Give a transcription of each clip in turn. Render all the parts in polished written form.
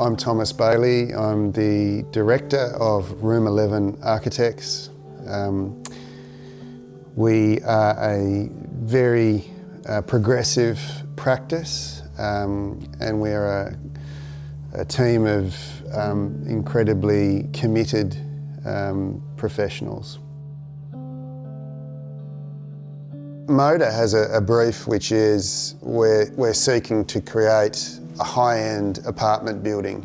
I'm Thomas Bailey. I'm the Director of Room 11 Architects. We are a very progressive practice, and we are a team of incredibly committed professionals. Moda has a brief which is we're seeking to create a high-end apartment building.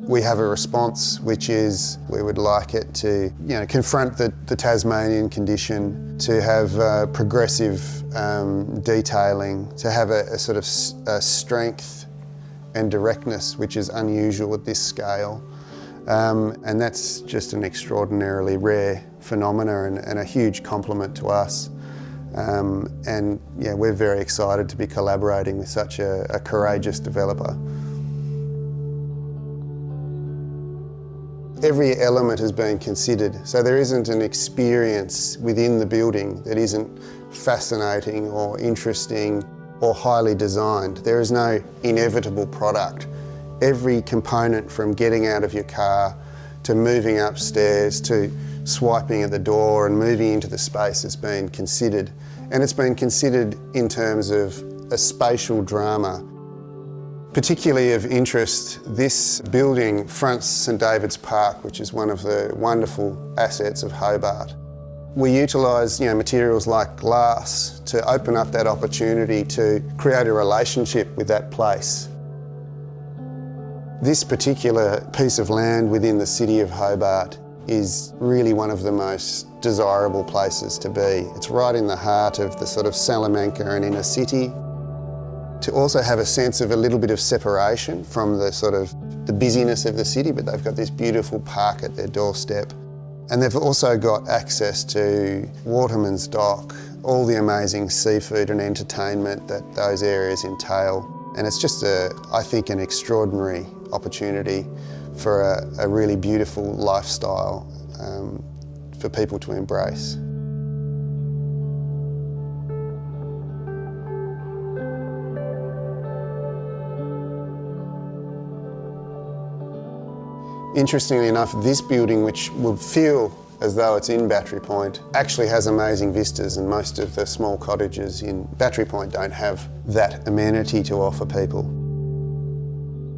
We have a response which is we would like it to confront the Tasmanian condition, to have progressive detailing, to have a sort of strength and directness which is unusual at this scale. And that's just an extraordinarily rare phenomena and a huge compliment to us. And yeah, we're very excited to be collaborating with such a courageous developer. Every element has been considered, so there isn't an experience within the building that isn't fascinating or interesting or highly designed. There is no inevitable product. Every component, from getting out of your car to moving upstairs to swiping at the door and moving into the space, has been considered. And it's been considered in terms of a spatial drama. Particularly of interest, this building fronts St. David's Park, which is one of the wonderful assets of Hobart. We utilise materials like glass to open up that opportunity to create a relationship with that place. This particular piece of land within the city of Hobart is really one of the most desirable places to be. It's right in the heart of the sort of Salamanca and inner city. To also have a sense of a little bit of separation from the sort of the busyness of the city, but they've got this beautiful park at their doorstep. And they've also got access to Waterman's Dock, all the amazing seafood and entertainment that those areas entail. And it's just I think, an extraordinary opportunity for a really beautiful lifestyle for people to embrace. Interestingly enough, this building, which will feel as though it's in Battery Point, actually has amazing vistas, and most of the small cottages in Battery Point don't have that amenity to offer people.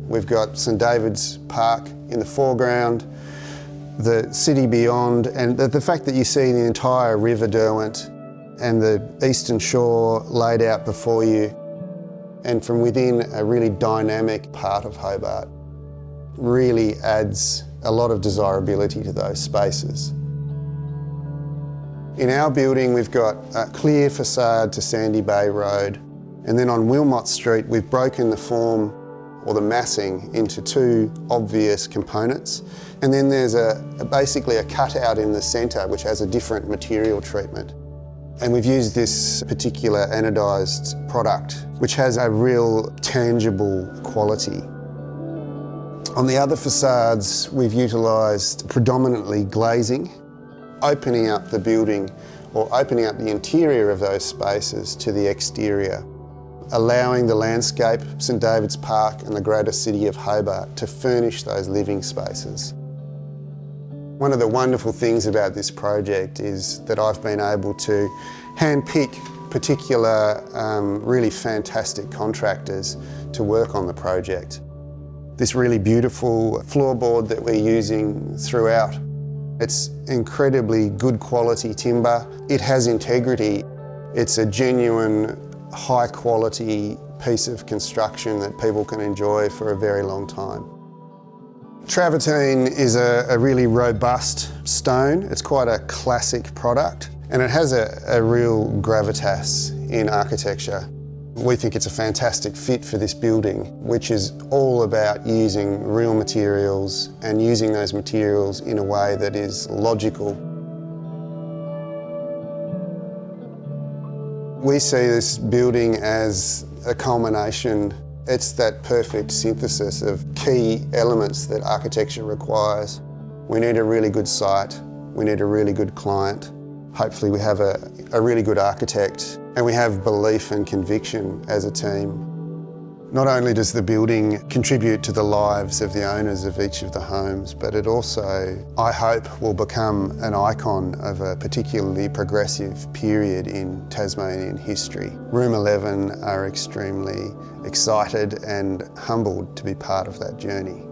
We've got St. David's Park in the foreground, the city beyond, and the fact that you see the entire River Derwent and the eastern shore laid out before you, and from within a really dynamic part of Hobart, really adds a lot of desirability to those spaces. In our building, we've got a clear facade to Sandy Bay Road, and then on Wilmot Street, we've broken the form or the massing into two obvious components. And then there's basically a cutout in the centre which has a different material treatment. And we've used this particular anodised product which has a real tangible quality. On the other facades, we've utilised predominantly glazing, opening up the building or opening up the interior of those spaces to the exterior, allowing the landscape, St. David's Park and the greater city of Hobart to furnish those living spaces. One of the wonderful things about this project is that I've been able to handpick particular really fantastic contractors to work on the project. This really beautiful floorboard that we're using throughout, it's incredibly good quality timber. It has integrity. It's a genuine high quality piece of construction that people can enjoy for a very long time. Travertine is a really robust stone. It's quite a classic product, and it has a real gravitas in architecture. We think it's a fantastic fit for this building, which is all about using real materials and using those materials in a way that is logical. We see this building as a culmination. It's that perfect synthesis of key elements that architecture requires. We need a really good site, we need a really good client. Hopefully we have a really good architect, and we have belief and conviction as a team. Not only does the building contribute to the lives of the owners of each of the homes, but it also, I hope, will become an icon of a particularly progressive period in Tasmanian history. Room 11 are extremely excited and humbled to be part of that journey.